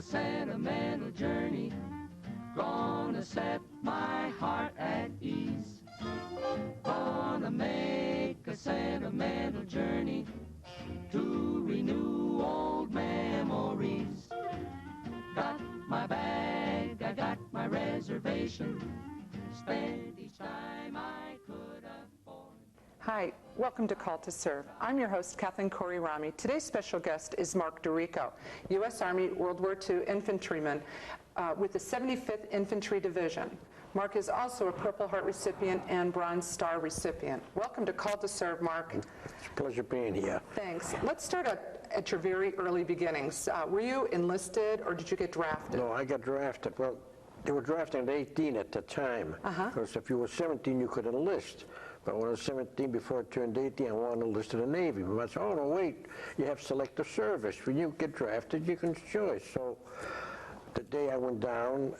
a sentimental journey, gonna set my heart at ease. Gonna make a sentimental journey to renew old memories. Got my bag, I got my reservation, spent each time I could afford. Hi, welcome to Call to Serve. I'm your host, Kathleen Corey Rami. Today's special guest is Mark DeRico, U.S. Army World War II infantryman with the 75th Infantry Division. Mark is also a Purple Heart recipient and Bronze Star recipient. Welcome to Call to Serve, Mark. It's a pleasure being here. Thanks. Let's start at your very early beginnings. Were you enlisted or did you get drafted? No, I got drafted. Well, they were drafting at 18 at the time. Because if you were 17, you could enlist. But when I was 17, before I turned 18, I wanted to enlist in the Navy. But I said, oh, no, wait, you have selective service. When you get drafted, you can choose. So the day I went down,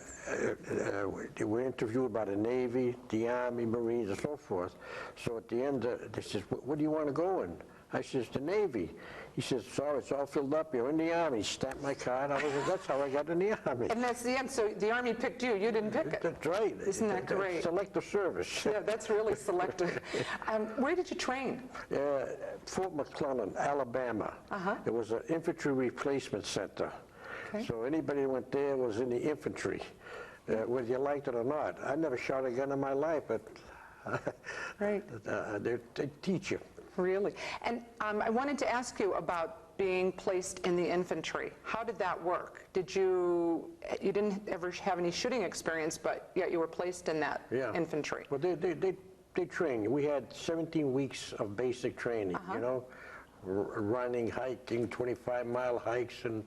they were interviewed by the Navy, the Army, Marines, and so forth. So at the end, they said, what do you want to go in? I says, the Navy. He says, sorry, it's all filled up. You're in the Army. He stamped my card. That's how I got in the Army. And that's the end. So the Army picked you. You didn't pick it. That's right. Isn't that great? Selective service. Yeah, that's really selective. Where did you train? Fort McClellan, Alabama. It was an infantry replacement center. Okay. So anybody who went there was in the infantry, whether you liked it or not. I never shot a gun in my life, but Right. They teach you. Really? And I wanted to ask you about being placed in the infantry. How did that work? You didn't ever have any shooting experience, but yet you were placed in that infantry. Well, they trained you. We had 17 weeks of basic training, you know, running, hiking, 25-mile hikes, and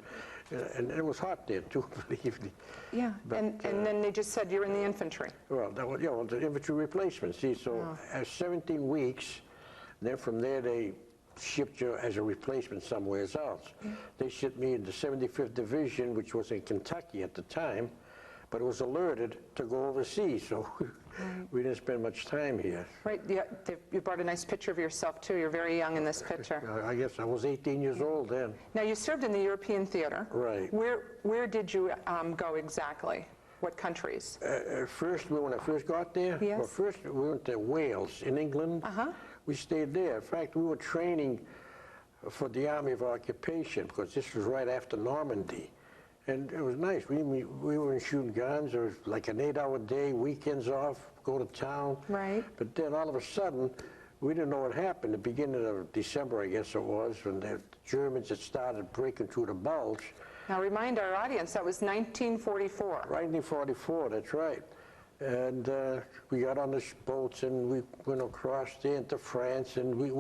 it was hot there too, believe me. Yeah, but, and then they just said you're in the infantry. Well, that was, the infantry replacement. See, so 17 weeks. Then from there, they shipped you as a replacement somewhere else. They shipped me in the 75th Division, which was in Kentucky at the time, but it was alerted to go overseas, so we didn't spend much time here. Right. Yeah, you brought a nice picture of yourself, too. You're very young in this picture. I guess I was 18 years old then. Now, you served in the European theater. Right. Where did you go exactly? What countries? First, when I first got there, well, first we went to Wales in England. We stayed there. In fact, we were training for the Army of Occupation because this was right after Normandy. And it was nice. We weren't shooting guns. It was like an 8-hour day, weekends off, go to town. Right. But then all of a sudden, we didn't know what happened. The beginning of December, I guess it was, when the Germans had started breaking through the Bulge. Now remind our audience, that was 1944. 1944, that's right. And we got on the boats and we went across there into France, and we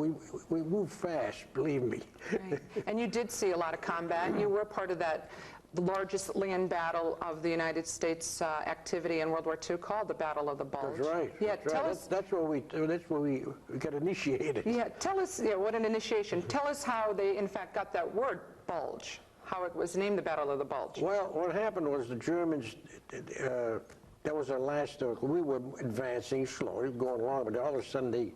moved fast, believe me. Right. And you did see a lot of combat. You were part of the largest land battle of the United States activity in World War II, called the Battle of the Bulge. That's right. Yeah, that's tell right. us. That's where we got initiated. Yeah, tell us. Yeah, what an initiation. Tell us how they, in fact, got that word Bulge. How it was named the Battle of the Bulge. Well, what happened was the Germans. That was our last. We were advancing slowly, going along, but all of a sudden they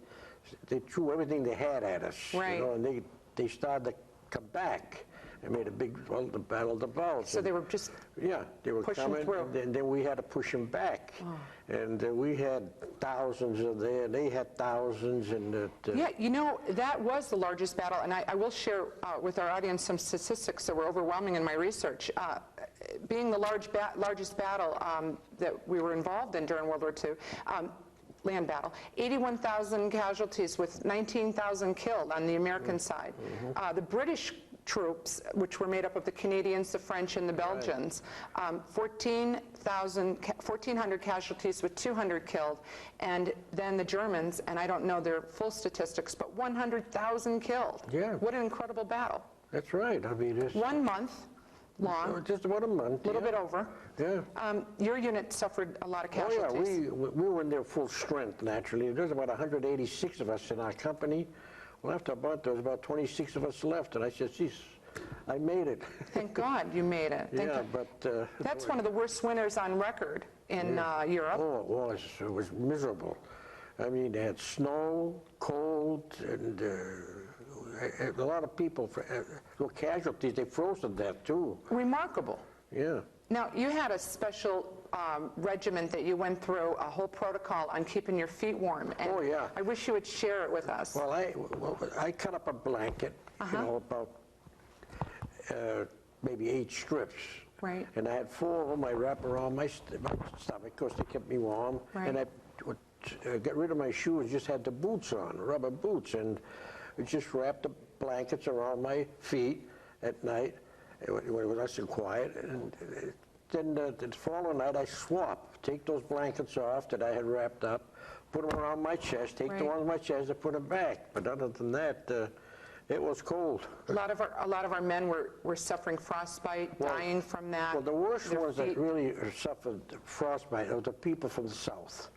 threw everything they had at us. Right. You know, and they started to come back. They made a big, the Battle of the Bulge. So they were just they were coming, through. And then we had to push them back. And we had thousands of there, they had thousands. And yeah, you know, that was the largest battle, and I will share with our audience some statistics that were overwhelming in my research. Being the largest battle that we were involved in during World War II, land battle, 81,000 casualties with 19,000 killed on the American side. The British troops, which were made up of the Canadians, the French, and the Belgians, 1,400 casualties with 200 killed, and then the Germans, and I don't know their full statistics, but 100,000 killed. Yeah. What an incredible battle. That's right. I mean, it's 1 month long. Just about a month. A little bit over. Yeah. Your unit suffered a lot of casualties. Oh, yeah. We were in there full strength, naturally. There was about 186 of us in our company. Well, after a month, there was about 26 of us left, and I said, geez, I made it. Thank God you made it. But that's one of the worst winters on record in Europe. Oh, it was miserable. I mean, they had snow, cold, and a lot of people were casualties. They froze to death, too. Remarkable. Yeah. Now, you had a special regiment that you went through, a whole protocol on keeping your feet warm. And Oh, yeah. I wish you would share it with us. Well, I cut up a blanket, you know, about maybe 8 strips. Right. And I had 4 of them I wrap around my stomach because they kept me warm. Right. And I would get rid of my shoes, just had the boots on, rubber boots, and just wrapped the blankets around my feet at night when it was nice and quiet. And then the following night I swap, take those blankets off that I had wrapped up, put them around my chest, take the ones on my chest and put them back. But other than that, it was cold. A lot of our men were suffering frostbite, dying from that. Well, the worst Their ones that feet- really suffered frostbite are the people from the south,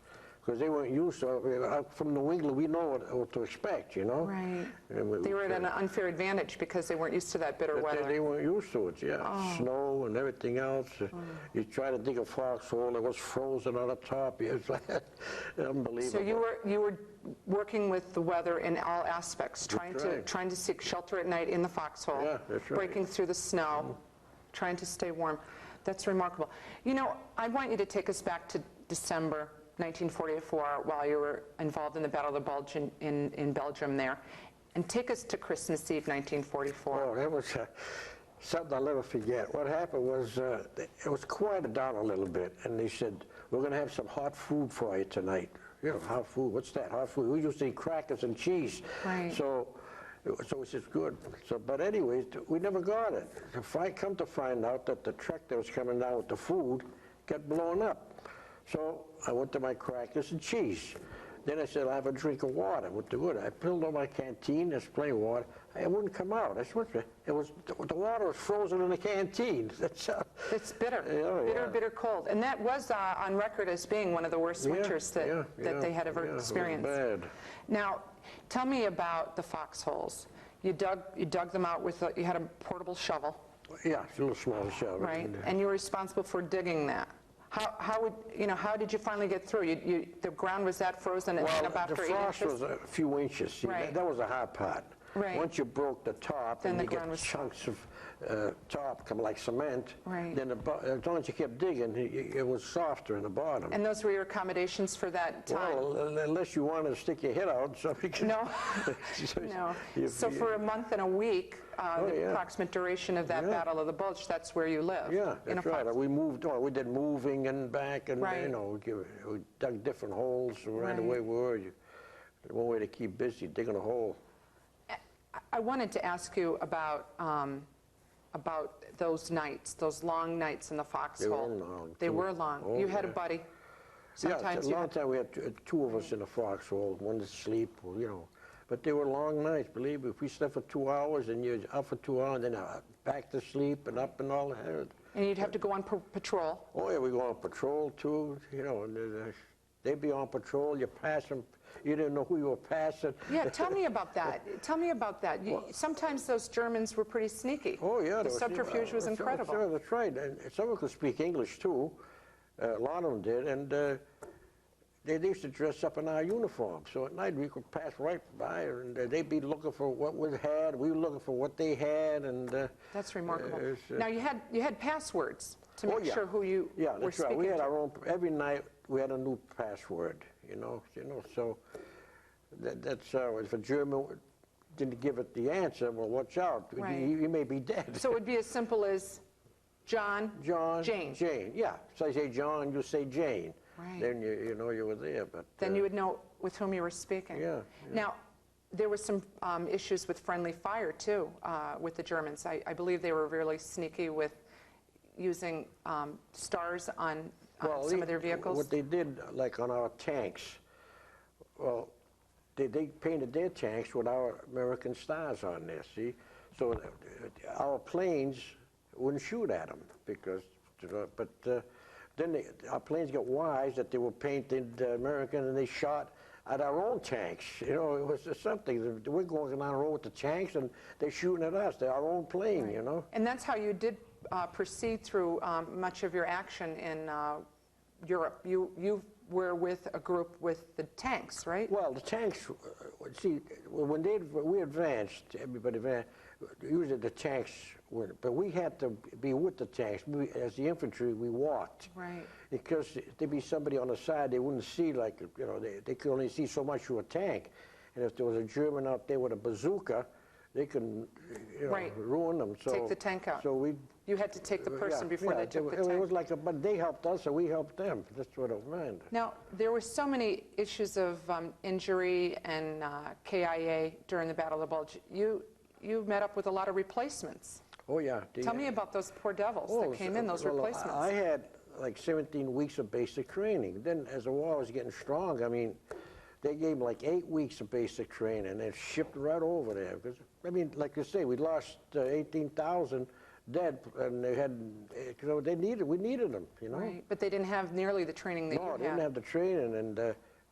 because they weren't used to it. From New England, we know what to expect, you know? Right. And They were at an unfair advantage because they weren't used to that bitter But weather. they weren't used to it, yeah. Snow and everything else. You try to dig a foxhole, it was frozen on the top. It was like unbelievable. So you were working with the weather in all aspects, right. trying to seek shelter at night in the foxhole, Yeah, that's right. breaking through the snow, trying to stay warm. That's remarkable. You know, I want you to take us back to December 1944 while you were involved in the Battle of the Bulge in Belgium there, and take us to Christmas Eve 1944. Oh, that was something I'll never forget. What happened was, it was quieted down a little bit, and they said, we're going to have some hot food for you tonight. You know, hot food, what's that, hot food? We used to eat crackers and cheese. Right. So we said, good. So, but anyways, we never got it. If I come to find out that the truck that was coming down with the food got blown up. So I went to my crackers and cheese. Then I said, I'll have a drink of water. What the good? I filled up my canteen, there's plain water. It wouldn't come out. I said, the water was frozen in the canteen. It's bitter, Yeah, bitter cold. And that was on record as being one of the worst winters that they had ever experienced. It was bad. Now, tell me about the foxholes. You dug them out with, you had a portable shovel, Yeah, it's a little small shovel. right? And you were responsible for digging that. How did you finally get through? The ground was that frozen and Well, about the after 8 frost inches? was a few inches. See, Right. that was a hard part. Right. Once you broke the top Then and the you get ground was- chunks of top come like cement, Right. then as long as you kept digging, it was softer in the bottom. And those were your accommodations for that time? Well, unless you wanted to stick your head out, somebody could. No, no. So for a month and a week, the yeah. approximate duration of that Yeah. Battle of the Bulge, that's where you lived? Yeah, in a that's right. fox- We moved on. We did moving and back, and Right. you know, we dug different holes right away. We were. One way to keep busy, digging a hole. I wanted to ask you about those nights, those long nights in the foxhole. They were long. They were long. Oh, You had a yeah. buddy. Yeah, Sometimes a you long had, time we had 2 of us in the foxhole, one to sleep, you know. But they were long nights, believe me. If we slept for 2 hours and you're up for 2 hours, then back to sleep and up and all that. and you'd have to go on patrol. Oh yeah, we go on patrol too, you know. And they'd be on patrol. You pass them, you didn't know who you were passing. Yeah, tell me about that. Tell me about that. Sometimes those Germans were pretty sneaky. Oh yeah, The they were- subterfuge was incredible. Sure, that's right. And some of them could speak English too. A lot of them did, and they used to dress up in our uniform. So at night we could pass right by, and they'd be looking for what we had. We were looking for what they had, and That's remarkable. it's, Now you had passwords to Oh, make yeah. sure who you yeah, were that's right. speaking We had to. our own. Every night we had a new password. You know. So that's if a German didn't give it the answer, well, watch out. Right. He may be dead. So it would be as simple as John, John, Jane. Jane. Yeah. So I say John, you say Jane. Right. Then you know you were there. But Then you would know with whom you were speaking. Yeah, Now, there was some issues with friendly fire, too, with the Germans. I believe they were really sneaky with using stars on some of their vehicles. What they did, like on our tanks, well, they painted their tanks with our American stars on there, see? So our planes wouldn't shoot at them because, but then our planes got wise that they were painted American, and they shot at our own tanks. You know, it was just something. We're going down the road with the tanks, and they're shooting at us. They're our own plane, you know? And that's how you did proceed through much of your action in Europe. You were with a group with the tanks, right? Well, the tanks, see, when we advanced, everybody advanced, usually the tanks But we had to be with the tanks. As the infantry, we walked. Right. Because there'd be somebody on the side, they wouldn't see, like, you know, they could only see so much through a tank. And if there was a German out there with a bazooka, they can, you know, Right. ruin them. So, Take the tank out. So we. You had to take the person before they took the tank. It was like, but they helped us, and we helped them. That's what it meant. Now, there were so many issues of injury and KIA during the Battle of the Bulge. You met up with a lot of replacements. Oh, yeah. Tell me about those poor devils that came in, those well, replacements. I had like 17 weeks of basic training. Then as the war was getting strong, I mean, they gave me like 8 weeks of basic training and then shipped right over there. Because, I mean, like you say, we lost 18,000 dead, and they had, because we needed them, you know. Right, but they didn't have nearly the training that you had. No, they didn't have the training, and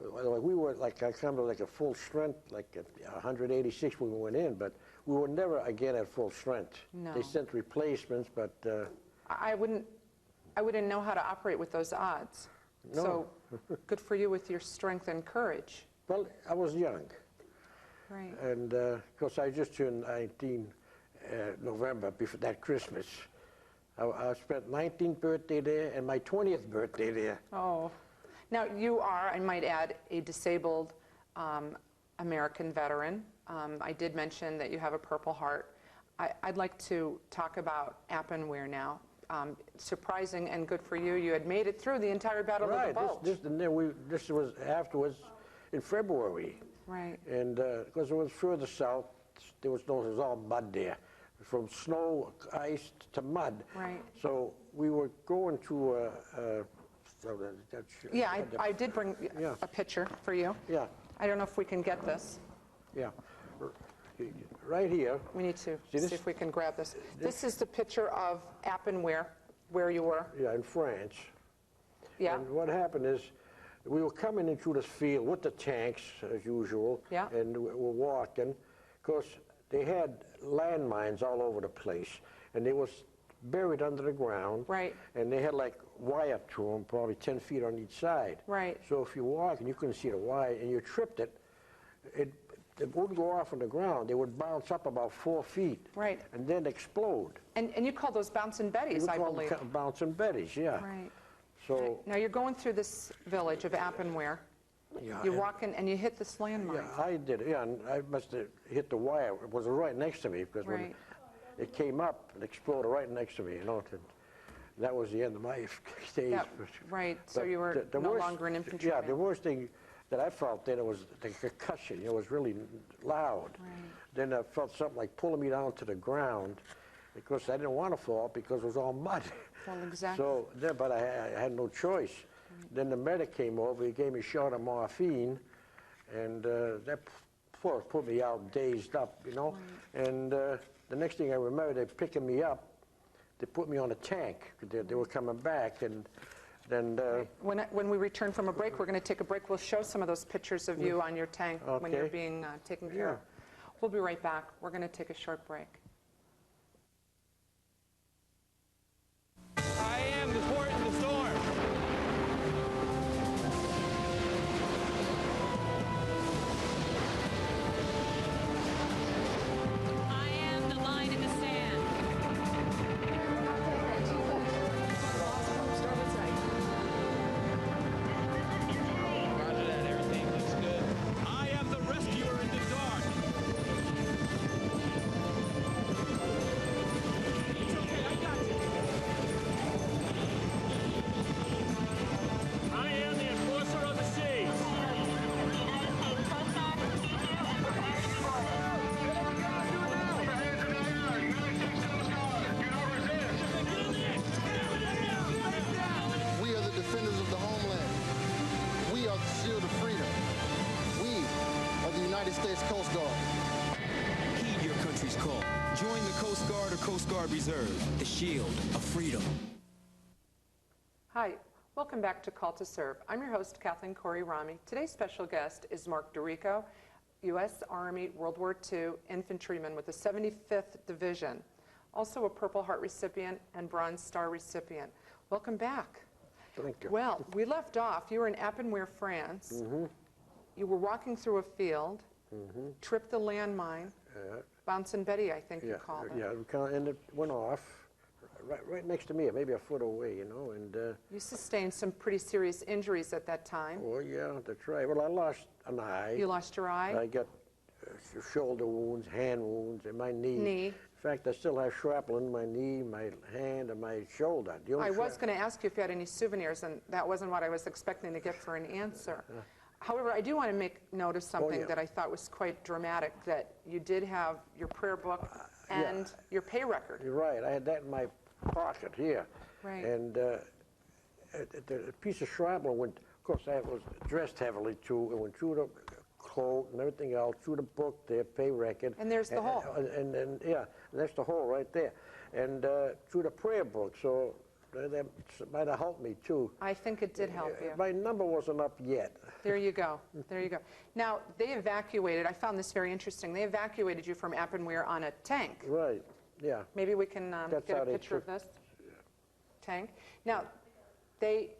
like we were like, I come to like a full strength, like at 186 when we went in, but we were never again at full strength. No. They sent replacements, but I wouldn't know how to operate with those odds. No. So good for you with your strength and courage. well, I was young, Right. and because I just turned 19 November before that Christmas. I spent 19th birthday there and my 20th birthday there. Oh. Now, you are, I might add, a disabled American veteran. I did mention that you have a Purple Heart. I'd like to talk about Appenware now. Surprising and good for you. You had made it through the entire Battle of the Bulge. This was afterwards in February. Right. And because it was further south, it was all mud there. From snow, ice to mud. Right. So we were going to Yeah, I did bring Yeah. a picture for you. Yeah, I don't know if we can get this. yeah. Right here. We need to See this? see if we can grab this. This is the picture of Appenware, where you were. Yeah, in France. Yeah. And what happened is, we were coming into this field with the tanks, as usual. Yeah. And we were walking, because they had landmines all over the place, and they was buried under the ground. Right. And they had like wire to them, probably 10 feet on each side. Right. So if you walk and you couldn't see the wire and you tripped it, it wouldn't go off on the ground. They would bounce up about 4 feet. Right. And then explode. And you call those bouncing betties, I believe. Bouncing betties, yeah. Right. So, Now you're going through this village of Appenware. yeah. You and- walk in and you hit this landmine. Yeah, I did, yeah, and I must have hit the wire. It was right next to me, because when Right. it came up, it exploded right next to me, you know. That was the end of my stage. Yeah, right. So But you were the no worst- longer an infantryman. Yeah, the worst thing that I felt then was the concussion. It was really loud. Right. Then I felt something like pulling me down to the ground, because I didn't want to fall because it was all mud. Well, exactly. So, but I had no choice. Then the medic came over, he gave me a shot of morphine, and that put me out dazed up, you know. And the next thing I remember, they picking me up, they put me on a tank. They were coming back, and then... When we return from a break, we're going to take a break. We'll show some of those pictures of you on your tank when you're Okay. being taken care of. We'll be right back. We're going to take a short break. I am the port in the storm. I am the line in the sand. Roger that, everything looks good. I am the rescuer in the dark. It's okay, I got you. I am the enforcer of the seas. We are the defenders of the homeland. We are the shield of freedom. We are the United States Coast Guard. Heed your country's call. Join the Coast Guard or Coast Guard Reserve, the shield of freedom. Hi, welcome back to Call to Serve. I'm your host, Kathleen Corey Rami. Today's special guest is Mark DeRico, U.S. Army World War II infantryman with the 75th Division, also a Purple Heart recipient and Bronze Star recipient. Welcome back. Thank you. Well, we left off. You were in Appenware, France. You were walking through a field, tripped the landmine, Bouncing Betty, I think you called it. Yeah, and it went off right next to me, maybe a foot away, you know, and... You sustained some pretty serious injuries at that time. Oh, yeah, that's right. Well, I lost an eye. You lost your eye? I got shoulder wounds, hand wounds, and my knee. Knee. In fact, I still have shrapnel in my knee, my hand, and my shoulder. I was going to ask you if you had any souvenirs, and that wasn't what I was expecting to get for an answer. However, I do want to make note of something that I thought was quite dramatic, that you did have your prayer book and your pay record. You're right. I had that in my pocket here. Right. And a piece of shrapnel went, of course, I was dressed heavily, too. It went through the coat and everything else, through the book there, pay record. And there's the hole. And yeah, that's the hole right there. And through the prayer book, so that might have helped me, too. I think it did help you. My number wasn't up yet. There you go. There you go. Now, they evacuated, I found this very interesting, they evacuated you from Appenweir on a tank. Right, yeah. Maybe we can get a picture of this tank. Now, they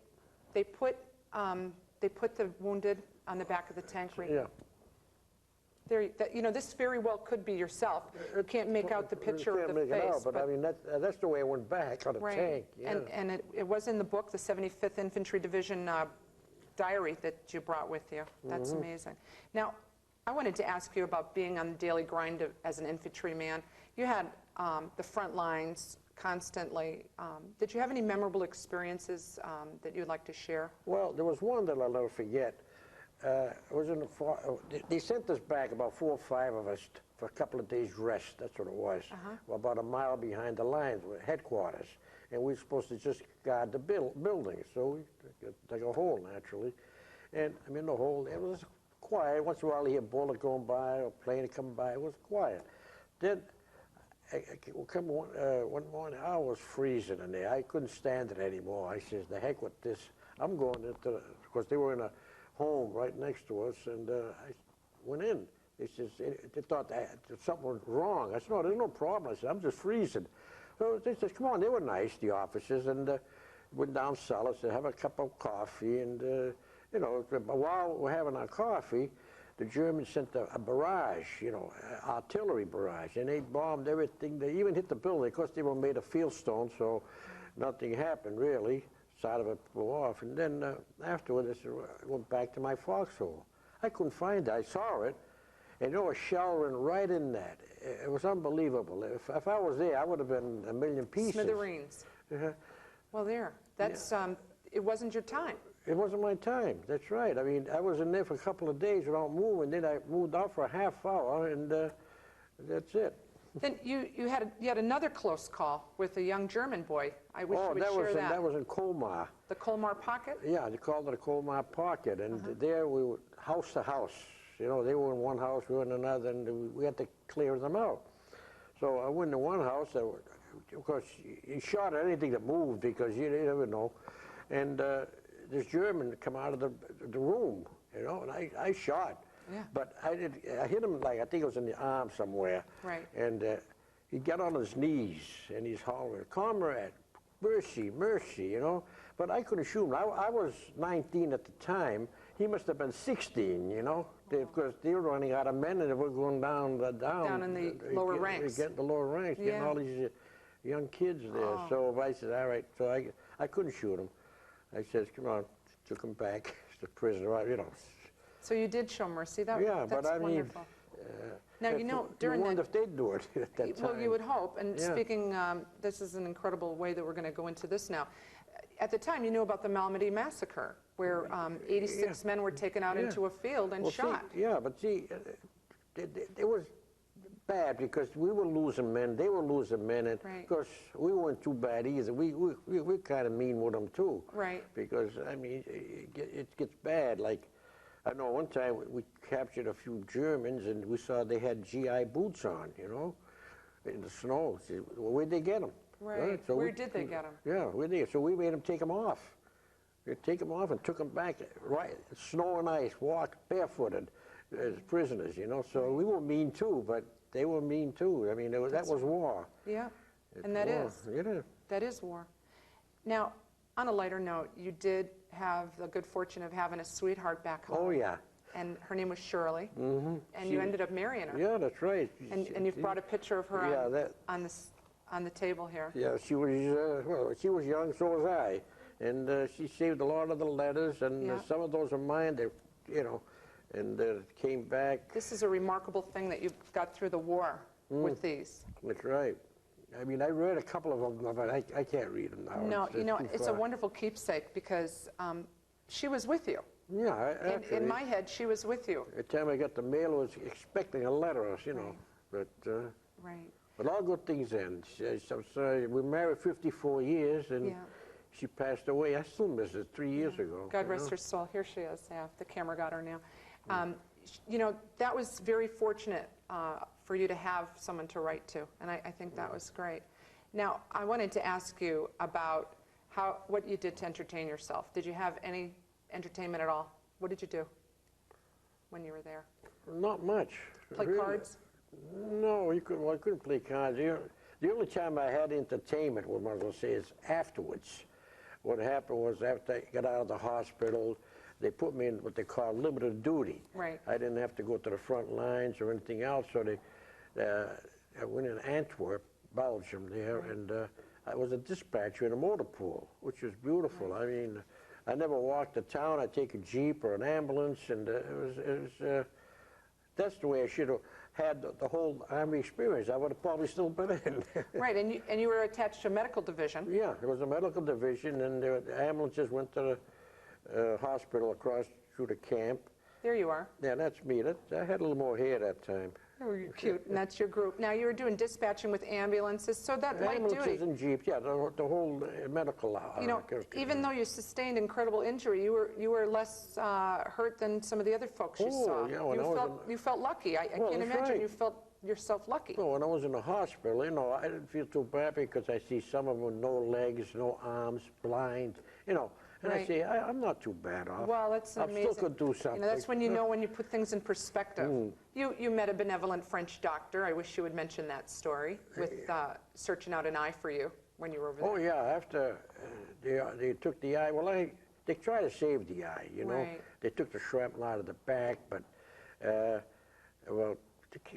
put the wounded on the back of the tank. Yeah. There, you know, this very well could be yourself. You can't make out the picture of the make face. It out, but I mean, that's the way I went back on the tank. Yeah. And it was in the book, the 75th Infantry Division diary that you brought with you. That's amazing. Now, I wanted to ask you about being on the daily grind as an infantryman. You had the front lines constantly. Did you have any memorable experiences that you'd like to share? Well, there was one that I'll never forget. It was in they sent us back, about 4 or 5 of us, for a couple of days rest. That's what it was. We're about a mile behind the lines, headquarters, and we were supposed to just guard the building. So we dug a hole naturally, and I'm in the hole. It was quiet. Once in a while, you hear a bullet going by or a plane coming by. It was quiet. Then one morning, I was freezing in there. I couldn't stand it anymore. I says, "The heck with this! I'm going into," because they were in a home right next to us, and I went in. They says, they thought that something was wrong. I said, "No, there's no problem." I said, "I'm just freezing." So they said, "Come on." They were nice, the officers, and went down cellar, said, "Have a cup of coffee," and you know, while we're having our coffee, the Germans sent a barrage, you know, artillery barrage, and they bombed everything. They even hit the building. Of course, they were made of fieldstone, so nothing happened really. Side of it blew off, and then afterwards I went back to my foxhole. I couldn't find it. I saw it, and there was shell right in that. It was unbelievable. If I was there, I would have been a million pieces. Smithereens. Well, there. That's it wasn't your time. It wasn't my time. That's right. I mean, I was in there for a couple of days without moving. Then I moved out for a half hour, and that's it. Then you had another close call with a young German boy. I wish you would share that. That was in Colmar. The Colmar Pocket? Yeah, they called it a Colmar Pocket, and there we were house to house. You know, they were in one house, we were in another, and we had to clear them out. So I went to one house. Of course, you shot at anything that moved because you never know. And this German come out of the room, you know, and I shot. Yeah. But I hit him, like, I think it was in the arm somewhere. Right. And he got on his knees, and he's hollering, "Comrade, mercy, mercy," you know. But I couldn't shoot him. I was 19 at the time. He must have been 16, you know, because they were running out of men, and they were going down in the lower ranks. Getting the lower ranks, getting all these young kids there. So I said, all right. So I couldn't shoot him. I said, "Come on," took him back to prison, you know. So you did show mercy. That's but I mean, wonderful. Now, you know, during you wonder if they'd do it at that time. Well, you would hope. And speaking, this is an incredible way that we're going to go into this now. At the time, you knew about the Malmedy massacre, where 86 men were taken out into a field and shot. But see, it was bad because we were losing men, they were losing men, and of course we weren't too bad either. We kind of mean with them too. Right. Because I mean, it gets bad. Like, I know one time we captured a few Germans, and we saw they had GI boots on, you know, in the snow. Where'd they get them? Right. So where did they get them? Yeah, where did they? So we made them take them off. We take them off and took them back, right, snow and ice, walked barefooted as prisoners, you know. So we were mean too, but they were mean too. I mean, that was war. Yeah, and that is. Yeah. That is war. Now, on a lighter note, you did have the good fortune of having a sweetheart back home. Oh, yeah. and her name was Shirley, and you ended up marrying her. Yeah, that's right. And you've brought a picture of her Yeah, on the table here. Yeah, she was, well, she was young, so was I. And she saved a lot of the letters, and Yeah. some of those are mine, they, you know, and came back. This is a remarkable thing that you got through the war with these. That's right. I mean, I read a couple of them, but I can't read them now. No, you know, too it's a far. wonderful keepsake because she was with you. Yeah, actually, In my head, she was with you. the time I got the mail, I was expecting a letter, you know. But Right. all good things end. I'm sorry, we married 54 years, and Yeah. she passed away. I still miss it 3 years ago. God you rest know? her soul. Here she is. Yeah, the camera got her now. You know, that was very fortunate for you to have someone to write to, and I think that was great. Now, I wanted to ask you about what you did to entertain yourself. Did you have any entertainment at all? What did you do when you were there? Not much. Play really. cards? No, I couldn't play cards. The only time I had entertainment, what I was going to say, is afterwards. What happened was after I got out of the hospital, they put me in what they call limited duty. Right. I didn't have to go to the front lines or anything else, so I went in Antwerp, Belgium there, and I was a dispatcher in a motor pool, which was beautiful. I mean, I never walked the town. I'd take a Jeep or an ambulance, and that's the way I should have had the whole Army experience. I would have probably still been in. Right, and you were attached to a medical division. Yeah, it was a medical division, and the ambulances went to the hospital across through the camp. There you are. Yeah, that's me. I had a little more hair that time. Oh, you're cute, and that's your group. Now, you were doing dispatching with ambulances, so that light Ambulances duty. and jeeps, yeah, the whole medical. You know, even though you sustained incredible injury, you were less hurt than some of the other folks you Oh, saw. yeah, when I was You felt lucky. I Well, can't that's imagine right. you felt yourself lucky. Well, when I was in the hospital, you know, I didn't feel too bad because I see some of them with no legs, no arms, blind, you know. And I Right. say, I'm not too bad off. Well, that's amazing. I still could do something. You know, that's when you know when you put things in perspective. You met a benevolent French doctor. I wish you would mention that story with searching out an eye for you when you were over there. Oh, yeah, after they took the eye, well, they tried to save the eye, you know. Right. They took the shrapnel out of the back, but, well,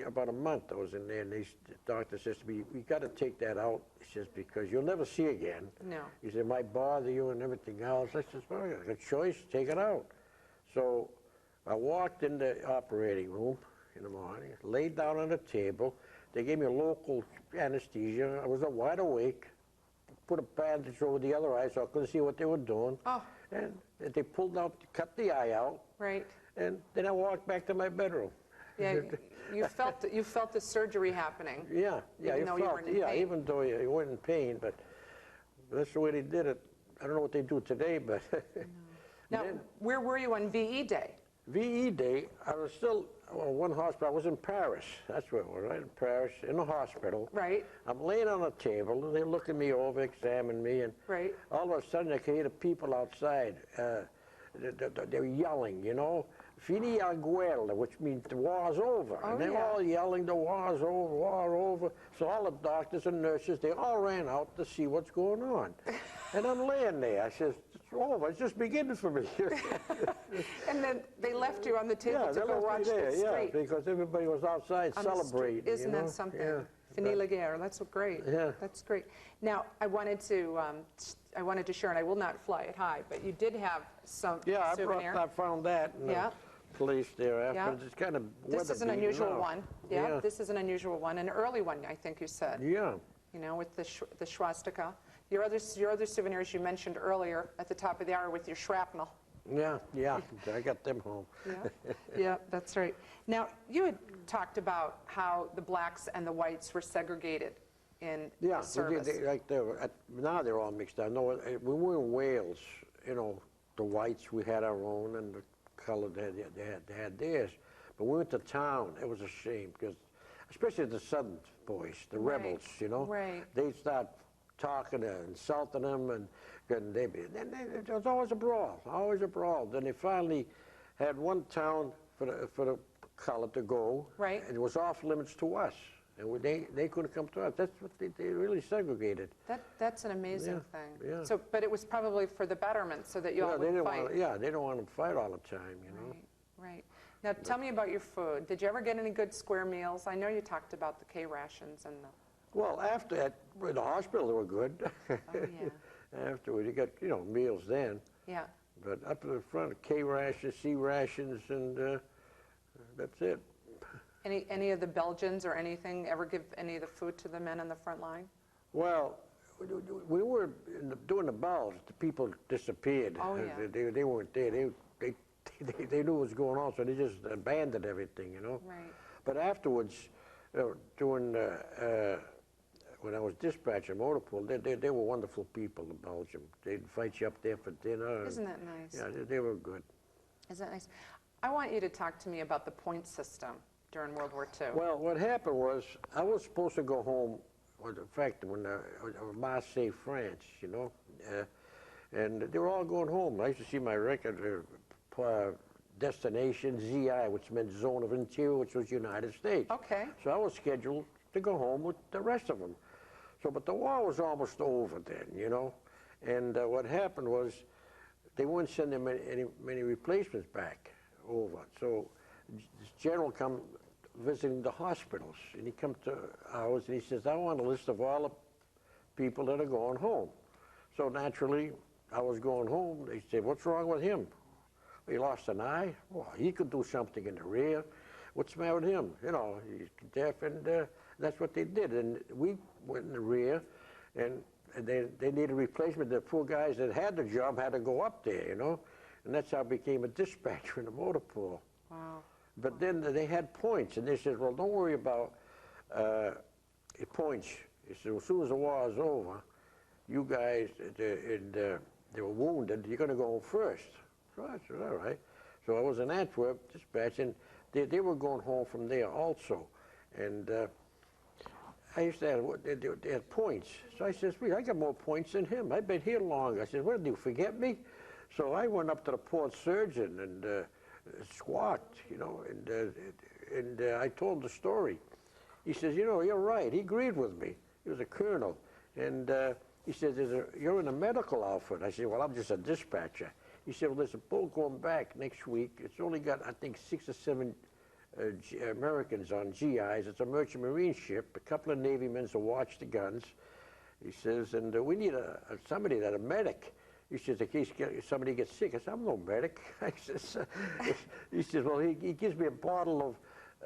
about a month I was in there, and the doctor says to me, we got to take that out. He says, because you'll never see again. No. He said, it might bother you and everything else. I said, well, I got a choice, take it out. So I walked in the operating room in the morning, laid down on the table. They gave me a local anesthesia. I was wide awake, put a bandage over the other eye so I couldn't see what they were doing. Oh. And they pulled out, cut the eye out, Right. and then I walked back to my bedroom. Yeah, you felt the surgery happening. Yeah, Even you though you felt, weren't in yeah, pain. even though you weren't in pain, but that's the way they did it. I don't know what they do today, but Now, then, where were you on VE Day? VE Day, I was still, well, one hospital, I was in Paris. That's where it was, right? In Paris, in the hospital. Right. I'm laying on a table, and they're looking me over, examining me, and Right. all of a sudden I could hear the people outside. They were yelling, you know, Fini la guerra, which means the war's over. Oh, and they were yeah. all yelling, the war's over, war over. So all the doctors and nurses, they all ran out to see what's going on. And I'm laying there. I says, it's over, it's just beginning for me. And then they left you on the table to they go left me watch there, the yeah, street. because everybody was outside on the street. celebrating. Isn't you know? that something? Yeah. Fini la guerre. That's great. Yeah. That's great. Now, I wanted to share, and I will not fly it high, but you did have some Yeah, souvenir. I found that in Yeah. the place there after. Yeah. It's kind of This is an weather-beaten unusual now. one. Yeah, this is an unusual one, an early one, I think you said. Yeah. You know, with the swastika. Your other souvenirs you mentioned earlier at the top of the hour with your shrapnel. Yeah, I got them home. Yeah, yeah, that's right. Now, you had talked about how the blacks and the whites were segregated in Yeah, the service. now they're all mixed up. No, when we were in Wales, you know, the whites, we had our own, and the colored, they had theirs. But we went to town, it was a shame, because especially the Southern boys, the Right, rebels, you know, right. they'd start talking and insulting them, and there was always a brawl, always a brawl. Then they finally had one town for the colored to go, Right. and it was off limits to us. And they couldn't come to us. That's what they really segregated. That's an amazing thing. yeah. So, but it was probably for the betterment, so that you all they would didn't fight. want. They don't want to fight all the time, you know. Right, right. Now, tell me about your food. Did you ever get any good square meals? I know you talked about the K rations and the... Well, after that, in the hospital, they were good. Oh, yeah. Afterward, you got, you know, meals then. Yeah. But up to the front, K rations, C rations, and that's it. Any of the Belgians or anything ever give any of the food to the men on the front line? Well, we were doing the Bulge. The people disappeared. Oh, yeah. They weren't there. They knew what was going on, so they just abandoned everything, you know. Right. But afterwards, during when I was dispatcher motor pool, they were wonderful people, the Belgium. They'd invite you up there for dinner. Isn't that nice? Yeah, they were good. Isn't that nice? I want you to talk to me about the point system during World War II. Well, what happened was I was supposed to go home. Well, in fact, when Marseille, France, you know, and they were all going home. I used to see my record destination ZI, which meant Zone of Interior, which was United States. Okay. So I was scheduled to go home with the rest of them. So, but the war was almost over then, you know, and what happened was they weren't sending many replacements back over. So this general come visiting the hospitals, and he come to ours and he says, I want a list of all the people that are going home. So naturally, I was going home. They said, what's wrong with him? He lost an eye. Well, he could do something in the rear. What's the matter with him? You know, he's deaf, and that's what they did. And we went in the rear, and they needed a replacement. The poor guys that had the job had to go up there, you know, and that's how I became a dispatcher in the motor pool. Wow. But then they had points, and they said, well, don't worry about points. He said, as soon as the war is over, you guys, they were wounded, you're going to go home first. So I said, all right. So I was in Antwerp dispatching. They were going home from there also. And I used to have, they had points. So I said, I got more points than him. I've been here longer. I said, what, did you forget me? So I went up to the port surgeon and squawked, you know, and I told the story. He says, you know, you're right. He agreed with me. He was a colonel. And he said, you're in a medical outfit. I said, well, I'm just a dispatcher. He said, well, there's a boat going back next week. It's only got, I think, 6 or 7 Americans on GIs. It's a merchant marine ship. A couple of Navy men to watch the guns. He says, and we need somebody a medic. He says, in case somebody gets sick. I said, I'm no medic. He says, well, he gives me a bottle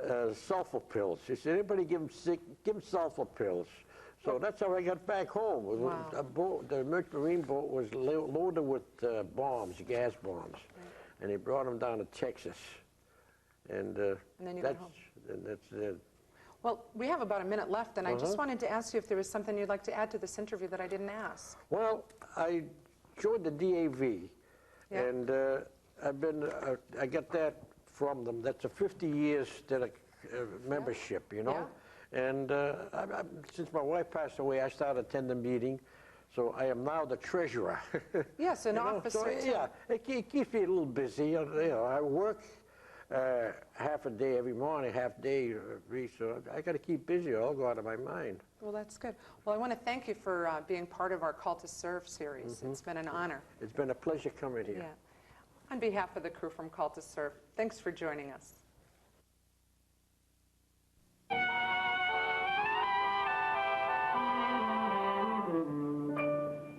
of sulfur pills. He said, anybody give him sick, give him sulfur pills. So that's how I got back home. Wow. A boat, the merchant marine boat was loaded with bombs, gas bombs. Right. And they brought them down to Texas. And then you got home. That's it. Well, we have about a minute left, and I just wanted to ask you if there was something you'd like to add to this interview that I didn't ask. Well, I joined the DAV, and I got that from them. That's a 50 years membership, you know. Yeah. And since my wife passed away, I started attending the meeting. So I am now the treasurer. Yes, an officer. So, yeah, it keeps me a little busy. You know, I work half a day every morning, half day, so I got to keep busy or I'll go out of my mind. Well, that's good. Well, I want to thank you for being part of our Call to Serve series. It's been an honor. It's been a pleasure coming here. Yeah. On behalf of the crew from Call to Serve, thanks for joining us.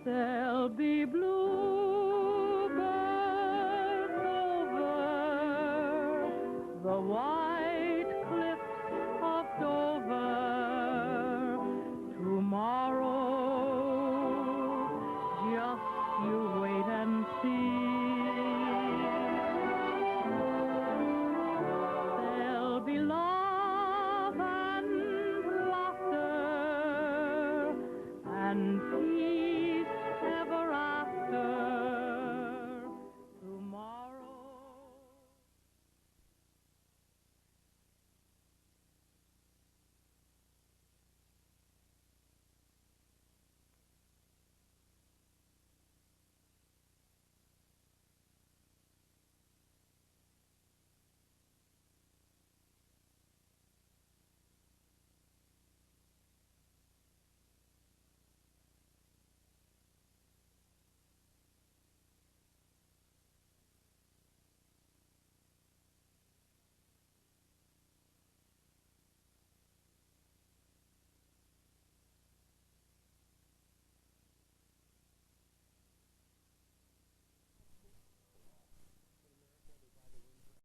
There'll be bluebirds over the wide